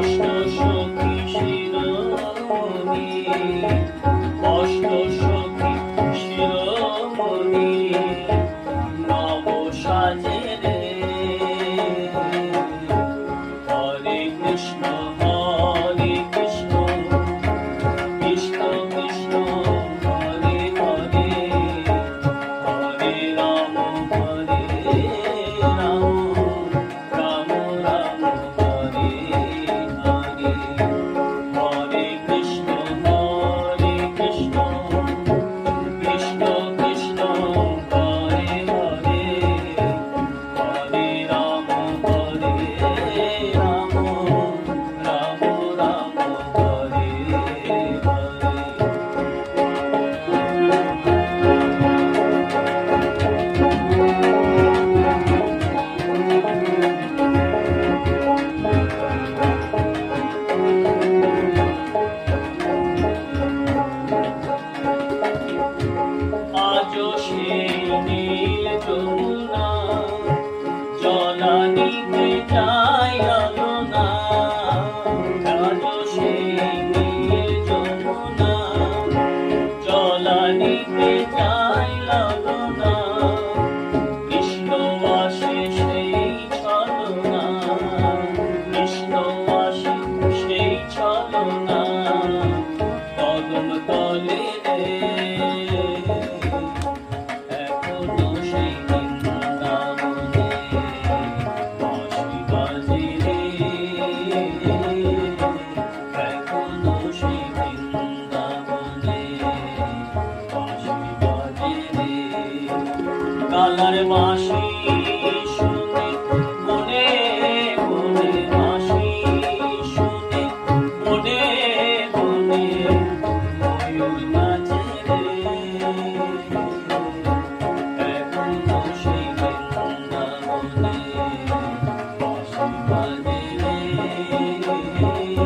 অষ্ট সখী শিরোমণি, অষ্ট সখী শিরোমণি, নব সাজে রে। হরে কৃষ্ণ হরে কৃষ্ণ, কৃষ্ণ কৃষ্ণ হরে হরে, হরে রাম হরে রাম, রাম রাম হরে হরে। হরে কৃষ্ণ হরে কৃষ্ণ, কৃষ্ণ কৃষ্ণ হরে হরে, হরে রাম হরে রাম, রাম রাম হরে হরে। আজো সেই নীল যমুনা, জলানিতে যায় ললনা। আজো সেই নীল যমুনা, জলানিতে যায় ললনা। কৃষ্ণ আসে সেই ছলনা, কৃষ্ণ আসে সেই ছলনা, কদম তলে রে। এখনো সেই বৃন্দাবনে বাঁশি বাজে রে, এখনো সেই বৃন্দাবনে বাঁশি বাজে রে। কালার বাঁশি শুনে মনে মনে, বাঁশি শুনে মনে মনে ময়ূর নাচে রে। এখনো সেই বৃন্দাবনে বাঁশি বাজে